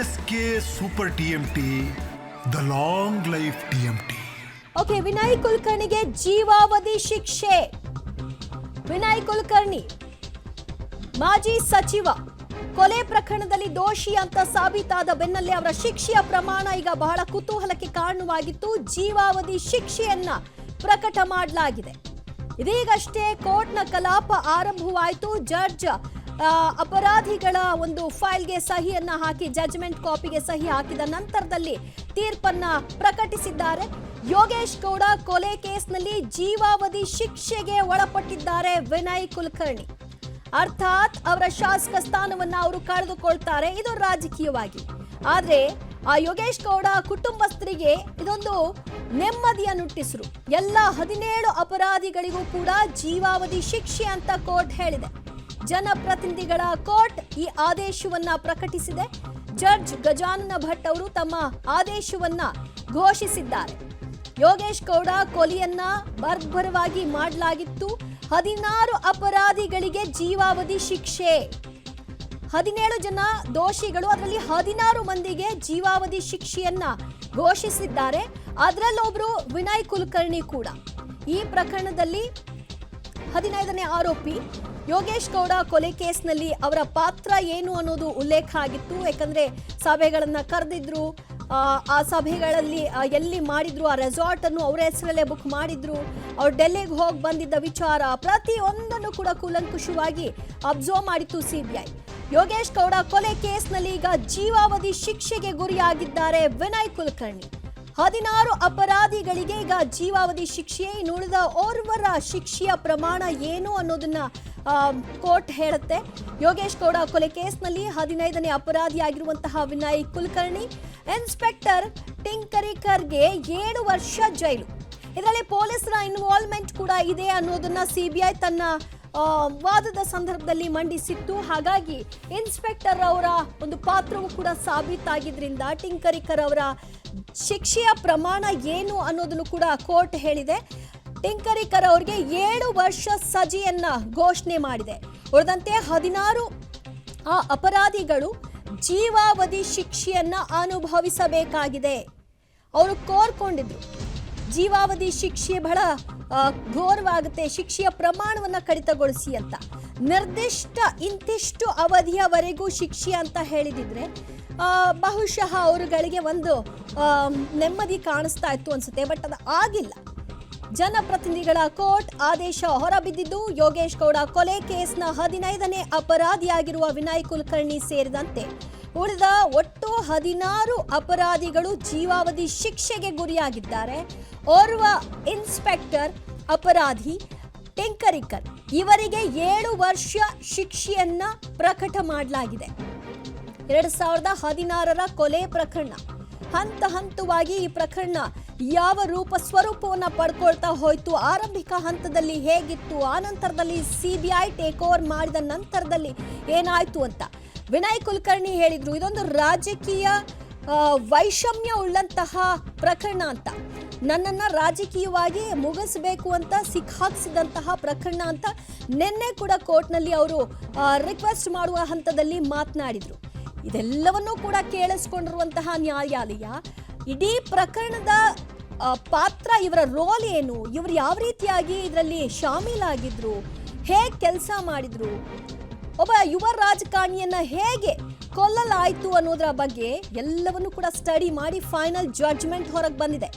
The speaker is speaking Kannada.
S K super TMT, the long life TMT. Okay, Vinay ಕುಲಕರ್ಣಿಗೆ ಜೀವಾವಧಿ ಶಿಕ್ಷೆ. ವಿನಯ್ ಕುಲಕರ್ಣಿ ಮಾಜಿ ಸಚಿವ ಕೊಲೆ ಪ್ರಕರಣದಲ್ಲಿ ದೋಷಿ ಅಂತ ಸಾಬೀತಾದ ಬೆನ್ನಲ್ಲೇ ಅವರ ಶಿಕ್ಷೆಯ ಪ್ರಮಾಣ ಈಗ ಬಹಳ ಕುತೂಹಲಕ್ಕೆ ಕಾರಣವಾಗಿತ್ತು. ಜೀವಾವಧಿ ಶಿಕ್ಷೆಯನ್ನ ಪ್ರಕಟ ಮಾಡಲಾಗಿದೆ. ಇದೀಗಷ್ಟೇ ಕೋರ್ಟ್ನ ಕಲಾಪ ಆರಂಭವಾಯಿತು. ಜಡ್ಜ್ ಅಪರಾಧಿಗಳ ಒಂದು ಫೈಲ್ಗೆ ಸಹಿಯನ್ನ ಹಾಕಿ ಜಡ್ಜ್ಮೆಂಟ್ ಕಾಪಿಗೆ ಸಹಿ ಹಾಕಿದ ನಂತರದಲ್ಲಿ ತೀರ್ಪನ್ನ ಪ್ರಕಟಿಸಿದ್ದಾರೆ. ಯೋಗೇಶ್ ಗೌಡ ಕೊಲೆ ಕೇಸ್ನಲ್ಲಿ ಜೀವಾವಧಿ ಶಿಕ್ಷೆಗೆ ಒಳಪಟ್ಟಿದ್ದಾರೆ ವಿನಯ್ ಕುಲಕರ್ಣಿ. ಅರ್ಥಾತ್ ಅವರ ಶಾಸಕ ಸ್ಥಾನವನ್ನ ಅವರು ಕಳೆದುಕೊಳ್ತಾರೆ. ಇದು ರಾಜಕೀಯವಾಗಿ. ಆದ್ರೆ ಆ ಯೋಗೇಶ್ ಗೌಡ ಕುಟುಂಬಸ್ಥರಿಗೆ ಇದೊಂದು ನೆಮ್ಮದಿಯ ನುಟ್ಟಿಸರು. ಎಲ್ಲ 17 ಅಪರಾಧಿಗಳಿಗೂ ಕೂಡ ಜೀವಾವಧಿ ಶಿಕ್ಷೆ ಅಂತ ಕೋರ್ಟ್ ಹೇಳಿದೆ. ಜನಪ್ರತಿನಿಧಿಗಳ ಕೋರ್ಟ್ ಈ ಆದೇಶವನ್ನ ಪ್ರಕಟಿಸಿದೆ. ಜಡ್ಜ್ ಗಜಾನನ ಭಟ್ ಅವರು ತಮ್ಮ ಆದೇಶವನ್ನ ಘೋಷಿಸಿದ್ದಾರೆ. ಯೋಗೇಶ್ ಗೌಡ ಕೊಲೆಯನ್ನ ಬರ್ಬರವಾಗಿ ಮಾಡಲಾಗಿತ್ತು. 16 ಅಪರಾಧಿಗಳಿಗೆ ಜೀವಾವಧಿ ಶಿಕ್ಷೆ. 17 ಜನ ದೋಷಿಗಳು, ಅದರಲ್ಲಿ 16 ಮಂದಿಗೆ ಜೀವಾವಧಿ ಶಿಕ್ಷೆಯನ್ನ ಘೋಷಿಸಿದ್ದಾರೆ. ಅದರಲ್ಲೊಬ್ರು ವಿನಯ್ ಕುಲಕರ್ಣಿ ಕೂಡ. ಈ ಪ್ರಕರಣದಲ್ಲಿ 15ನೇ ಆರೋಪಿ ಯೋಗೇಶ್ ಗೌಡ ಕೊಲೆ ಕೇಸ್ನಲ್ಲಿ ಅವರ ಪಾತ್ರ ಏನು ಅನ್ನೋದು ಉಲ್ಲೇಖ ಆಗಿತ್ತು. ಯಾಕಂದ್ರೆ ಸಭೆಗಳನ್ನ ಕರೆದಿದ್ರು, ಆ ಸಭೆಗಳಲ್ಲಿ ಎಲ್ಲಿ ಮಾಡಿದ್ರು, ಆ ರೆಸಾರ್ಟ್ ಅನ್ನು ಅವರ ಹೆಸರಲ್ಲೇ ಬುಕ್ ಮಾಡಿದ್ರು, ಅವ್ರು ಡೆಲ್ಲಿಗೆ ಹೋಗಿ ಬಂದಿದ್ದ ವಿಚಾರ ಪ್ರತಿಯೊಂದನ್ನು ಕೂಡ ಕೂಲಂಕುಷವಾಗಿ ಅಬ್ಸರ್ವ್ ಮಾಡಿತ್ತು ಸಿಬಿಐ. ಯೋಗೇಶ್ ಗೌಡ ಕೊಲೆ ಕೇಸ್ನಲ್ಲಿ ಈಗ ಜೀವಾವಧಿ ಶಿಕ್ಷೆಗೆ ಗುರಿಯಾಗಿದ್ದಾರೆ ವಿನಯ್ ಕುಲಕರ್ಣಿ. 16 ಅಪರಾಧಿಗಳಿಗೆ ಈಗ ಜೀವಾವಧಿ ಶಿಕ್ಷೆ. ಇನ್ನುಳಿದ ಓರ್ವರ ಶಿಕ್ಷೆಯ ಪ್ರಮಾಣ ಏನು ಅನ್ನೋದನ್ನ ಕೋರ್ಟ್ ಹೇಳುತ್ತೆ. ಯೋಗೇಶ್ ಗೌಡ ಕೊಲೆ ಕೇಸ್ನಲ್ಲಿ 15ನೇ ಅಪರಾಧಿಯಾಗಿರುವಂತಹ ವಿನಯ್ ಕುಲಕರ್ಣಿ, ಇನ್ಸ್ಪೆಕ್ಟರ್ ಟಿಂಕರಿಕರ್ಗೆ 7 ವರ್ಷ ಜೈಲು. ಇದರಲ್ಲಿ ಪೊಲೀಸರ ಇನ್ವಾಲ್ವ್ಮೆಂಟ್ ಕೂಡ ಇದೆ ಅನ್ನೋದನ್ನ ಸಿಬಿಐ ತನ್ನ ವಾದದ ಸಂದರ್ಭದಲ್ಲಿ ಮಂಡಿಸಿತ್ತು. ಹಾಗಾಗಿ ಇನ್ಸ್ಪೆಕ್ಟರ್ ಅವರ ಒಂದು ಪಾತ್ರವೂ ಕೂಡ ಸಾಬೀತಾಗಿದ್ರಿಂದ ಟಿಂಕರಿಕರ್ ಅವರ ಶಿಕ್ಷೆಯ ಪ್ರಮಾಣ ಏನು ಅನ್ನೋದನ್ನು ಕೂಡ ಕೋರ್ಟ್ ಹೇಳಿದೆ. ಟಿಂಕರಿಕರ್ ಅವರಿಗೆ 7 ವರ್ಷ ಸಜೆಯನ್ನ ಘೋಷಣೆ ಮಾಡಿದೆ. ಉಳಿದಂತೆ 16 ಅಪರಾಧಿಗಳು ಜೀವಾವಧಿ ಶಿಕ್ಷೆಯನ್ನ ಅನುಭವಿಸಬೇಕಾಗಿದೆ. ಅವರು ಕೋರ್ಕೊಂಡಿದ್ರು ಜೀವಾವಧಿ ಶಿಕ್ಷೆ ಬಹಳ ಘೋರವಾಗುತ್ತೆ, ಶಿಕ್ಷೆಯ ಪ್ರಮಾಣವನ್ನ ಕಡಿತಗೊಳಿಸಿ ಅಂತ. ನಿರ್ದಿಷ್ಟ ಇಂತಿಷ್ಟು ಅವಧಿಯವರೆಗೂ ಶಿಕ್ಷೆ ಅಂತ ಹೇಳಿದಿದ್ರೆ ಬಹುಶಃ ಅವರುಗಳಿಗೆ ಒಂದು ನೆಮ್ಮದಿ ಕಾಣಿಸ್ತಾ ಇತ್ತು ಅನ್ಸುತ್ತೆ. ಬಟ್ ಅದು ಆಗಿಲ್ಲ. ಜನಪ್ರತಿನಿಧಿಗಳ ಕೋರ್ಟ್ ಆದೇಶ ಹೊರಬಿದ್ದಿದ್ದು ಯೋಗೇಶ್ ಗೌಡ ಕೊಲೆ ಕೇಸ್ನ 15ನೇ ಅಪರಾಧಿಯಾಗಿರುವ ವಿನಯ್ ಕುಲಕರ್ಣಿ ಸೇರಿದಂತೆ ಉಳಿದ ಒಟ್ಟು 16 ಅಪರಾಧಿಗಳು ಜೀವಾವಧಿ ಶಿಕ್ಷೆಗೆ ಗುರಿಯಾಗಿದ್ದಾರೆ. ಓರ್ವ ಇನ್ಸ್ಪೆಕ್ಟರ್ ಅಪರಾಧಿ ಟಿಂಕರಿಕರ್, ಇವರಿಗೆ 7 ವರ್ಷ ಶಿಕ್ಷೆಯನ್ನ ಪ್ರಕಟ ಮಾಡಲಾಗಿದೆ. 2016ರ ಕೊಲೆ ಪ್ರಕರಣ ಹಂತ ಹಂತವಾಗಿ ಈ ಪ್ರಕರಣ ಯಾವ ರೂಪ ಸ್ವರೂಪವನ್ನ ಪಡ್ಕೊಳ್ತಾ ಹೋಯ್ತು, ಆರಂಭಿಕ ಹಂತದಲ್ಲಿ ಹೇಗಿತ್ತು, ಆ ನಂತರದಲ್ಲಿ ಸಿಬಿಐ ಟೇಕ್ ಓವರ್ ಮಾಡಿದ ನಂತರದಲ್ಲಿ ಏನಾಯ್ತು ಅಂತ ವಿನಯ್ ಕುಲಕರ್ಣಿ ಹೇಳಿದ್ರು. ಇದೊಂದು ರಾಜಕೀಯ ವೈಷಮ್ಯ ಉಳ್ಳಂತಹ ಪ್ರಕರಣ ಅಂತ, ನನ್ನನ್ನ ರಾಜಕೀಯವಾಗಿ ಮುಗಿಸಬೇಕು ಅಂತ ಸಿಕ್ಕಾಕ್ಸಿದಂತಹ ಪ್ರಕರಣ ಅಂತ ನಿನ್ನೆ ಕೂಡ ಕೋರ್ಟ್ನಲ್ಲಿ ಅವರು ರಿಕ್ವೆಸ್ಟ್ ಮಾಡುವ ಹಂತದಲ್ಲಿ ಮಾತನಾಡಿದ್ರು. ಇದೆಲ್ಲವನ್ನೂ ಕೂಡ ಕೇಳಿಸ್ಕೊಂಡಿರುವಂತಹ ನ್ಯಾಯಾಲಯ ಇಡೀ ಪ್ರಕರಣದ ಪಾತ್ರ, ಇವರ ರೋಲ್ ಏನು, ಇವರು ಯಾವ ರೀತಿಯಾಗಿ ಇದರಲ್ಲಿ ಶಾಮೀಲಾಗಿದ್ರು, ಹೇಗೆ ಕೆಲಸ ಮಾಡಿದ್ರು, ಒಬ್ಬ ಯುವ ರಾಜಕಾರಣಿಯನ್ನ ಹೇಗೆ ಕೊಲ್ಲಲಾಯಿತು ಅನ್ನೋದರ ಬಗ್ಗೆ ಎಲ್ಲವನ್ನೂ ಕೂಡ ಸ್ಟಡಿ ಮಾಡಿ ಫೈನಲ್ ಜಡ್ಜ್ಮೆಂಟ್ ಹೊರಗೆ ಬಂದಿದೆ.